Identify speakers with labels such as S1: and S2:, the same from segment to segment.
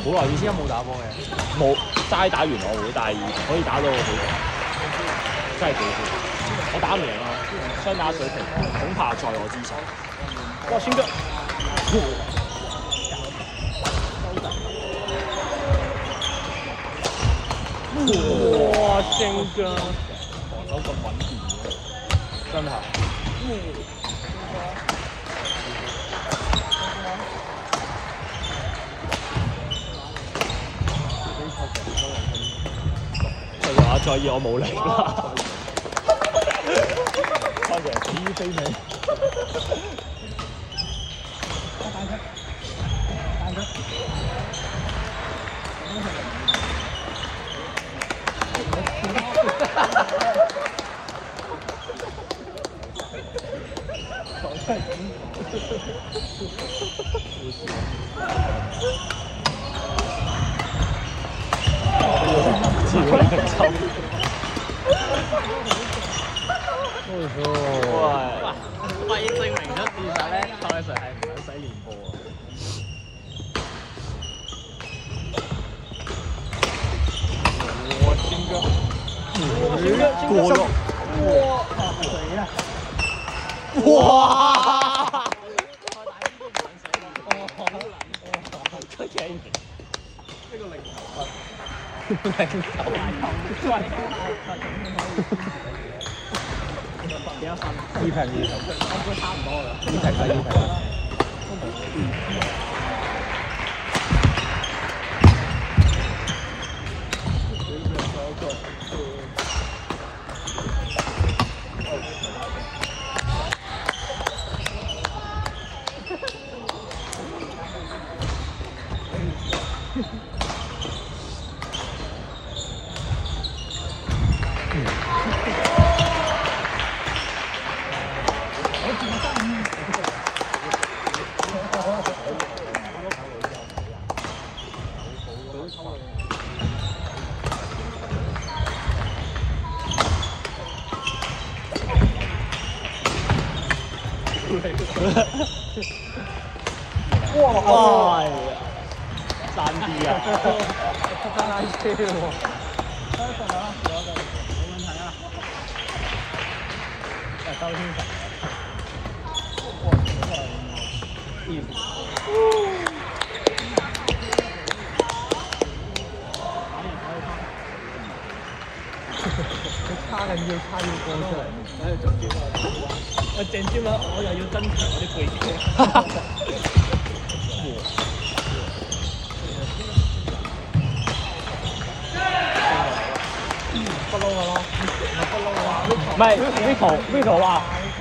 S1: 好耐以前有冇打波嘅？
S2: 冇齋打元朗會，但係可以打到好勁，真係幾好。我打唔贏啊，雙打水平恐怕在我之上。哇，孫哥！哇，孫哥！防守咁穩健嘅，真係。再以我冇力啦，多謝子飛美。哇！
S1: 可以證明咗事實咧，蔡 Sir 係唔想使練波啊！
S2: 哇！孫哥，過咯！哇！出幾年？呢個零頭，零頭。幾多分？二平，我估差唔多啦。二平。哇！爭啲啊！爭拉車喎！冇問題啊！周天神。差緊要過出嚟，喺度做尖啊！我正尖啦，我又要增強我啲背肌。不嬲噶咯，不嬲噶啦。唔係 Vito 話，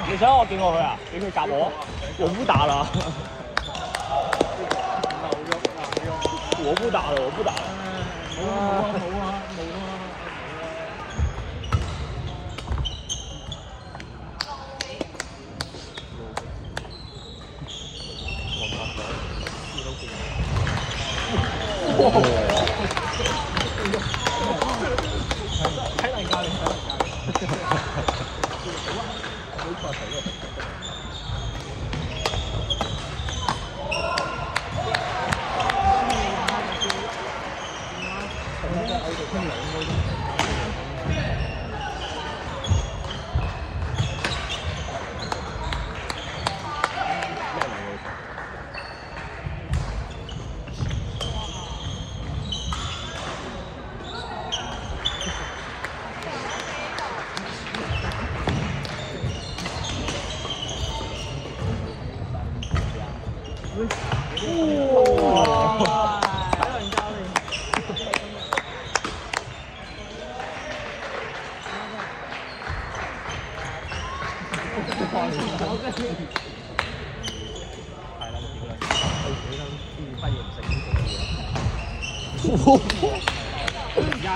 S2: 你想我見過佢啊？俾佢夾我不打啦。我不打了，我不打了。好啊，冇啊。睇嚟教練，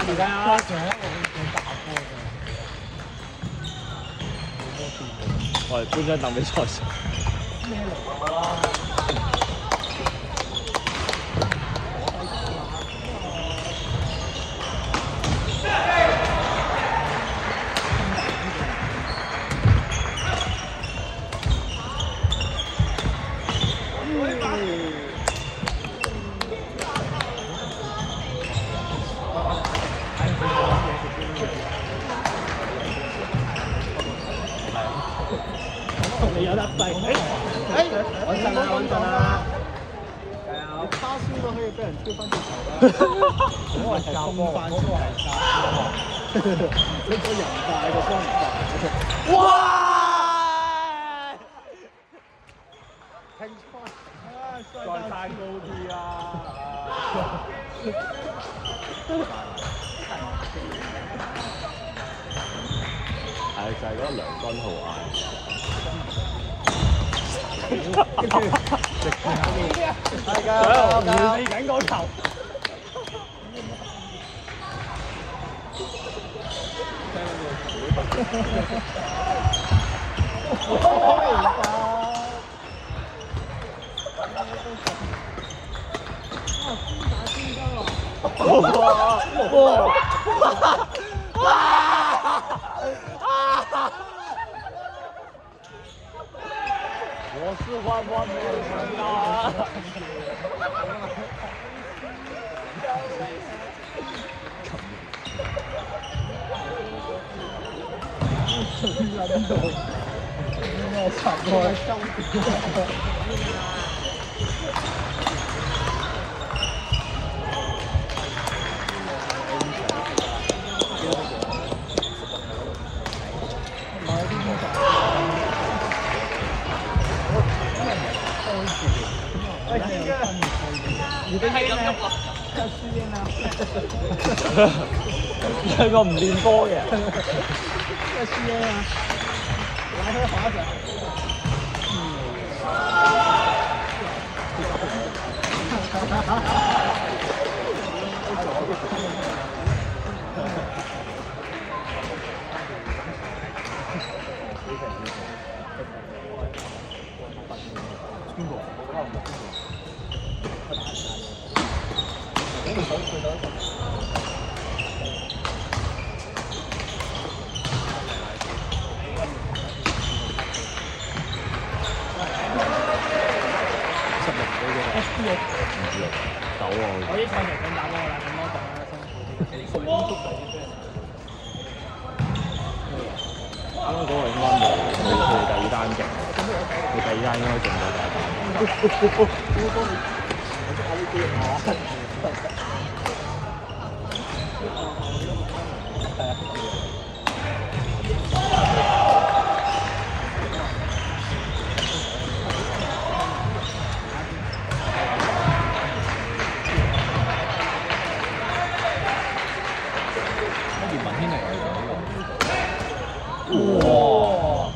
S2: 你睇下，我哋搬張凳俾蔡 Sir。
S1: 呢個可以俾人推翻轉頭啦。我係送翻出嚟㗎。你個人大個幫唔大。
S2: 哇！
S1: 拼錯，
S2: 再攀高啲啊！係就係嗰個梁君豪啊！
S1: 係㗎，
S2: 唔理緊個球。我是万万没有想到。
S1: 差唔多。
S3: 你係咁喐啊！
S2: 兩個唔練波嘅。
S1: 要吸煙啊！來回滑着。我啲賽程咁打波啦，咁多隊啦，
S2: 啱啱嗰個應該冇佢第二單勁，佢第二單應該勁過第一單。
S1: 文軒嚟㗎。
S2: 哇！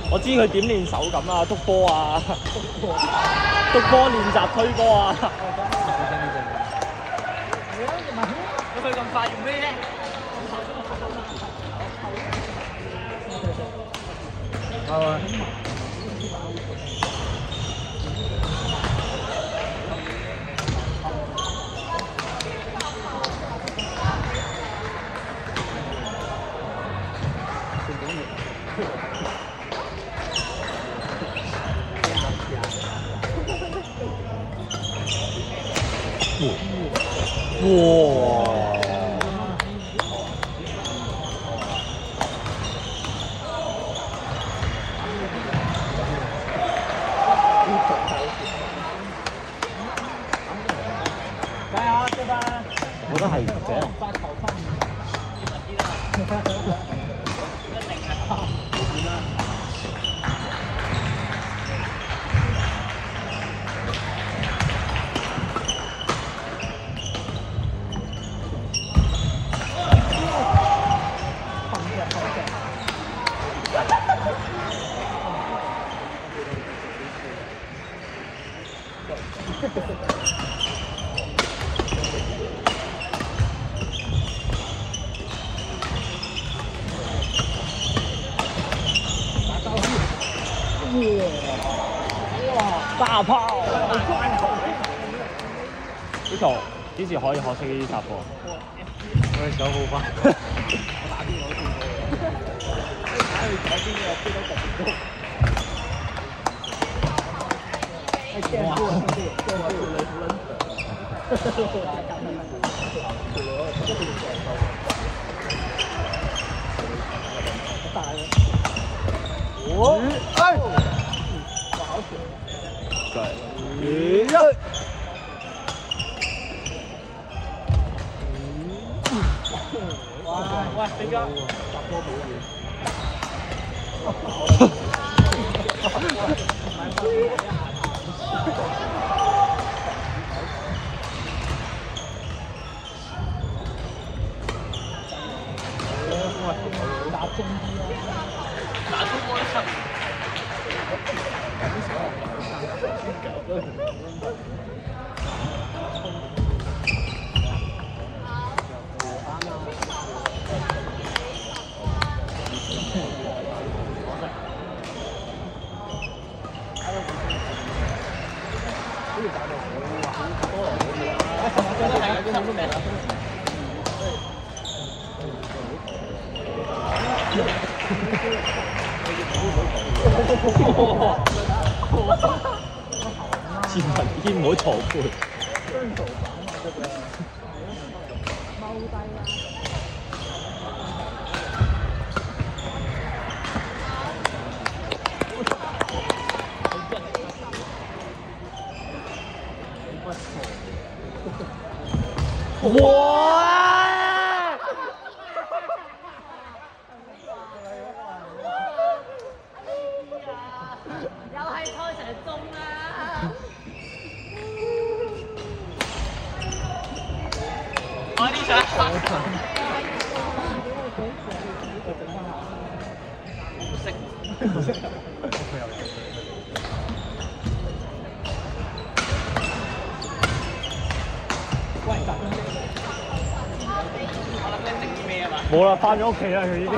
S2: 我知佢點練手感啊，篤波啊，篤波練習推波啊。
S3: 佢咁快用咩咧？
S2: 哇！
S1: 加油，對吧？
S2: 我覺得係這樣。
S1: 發球分。
S2: 大炮！呢度幾時可以學識呢啲殺波？
S1: 我哋想好翻。我打邊爐見過。睇佢左邊個飛得特別高。
S2: 對，
S3: 喂，點解？
S1: 搭波冇嘢。打中啲啊！
S3: 打中波都出。
S2: 千萬千唔好錯配。哇！
S4: 又係賽成中啊！
S3: 我呢場
S2: 冇啦，翻咗屋企啦，佢已經。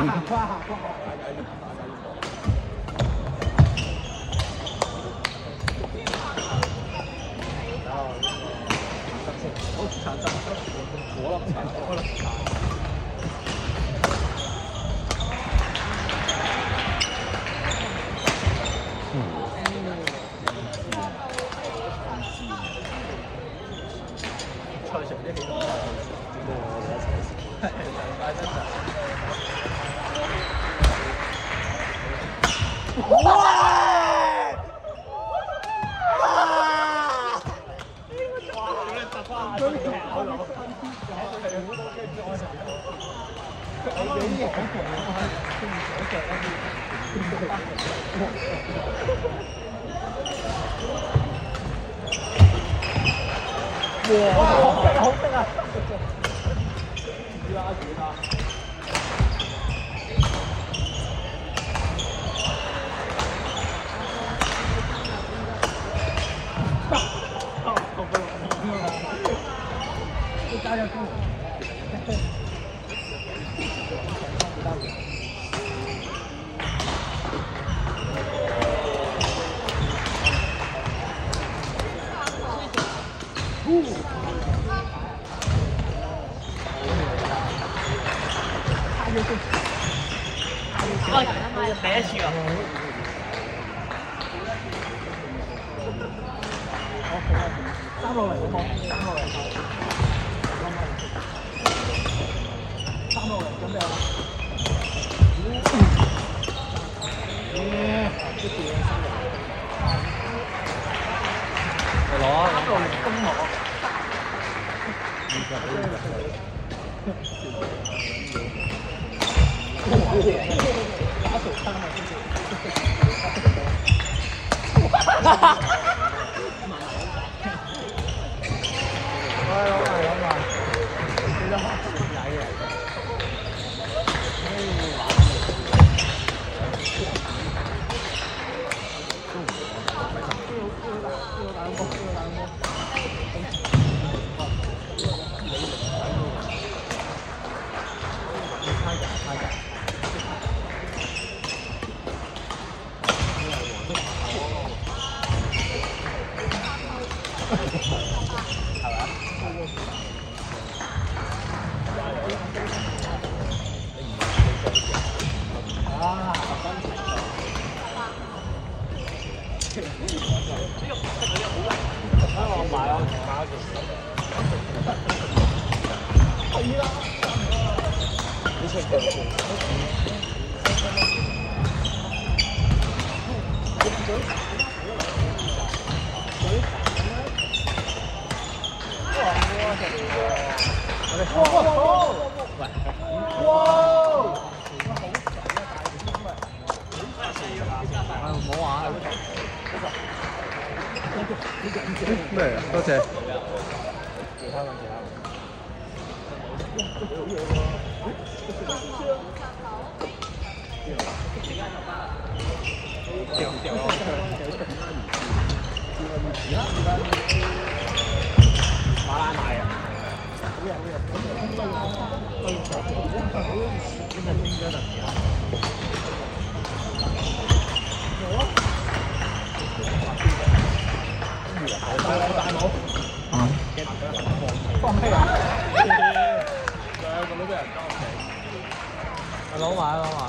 S3: 第一次啊！3
S1: 落嚟好冇？3落嚟。3落嚟準備啦。
S2: 你攞啊！3
S1: 落嚟攻我。打手3啊！唔好玩啊！咩啊？多謝。
S2: 馬拉買啊！
S1: 放屁啊！兩個都俾人交皮。攞埋攞埋。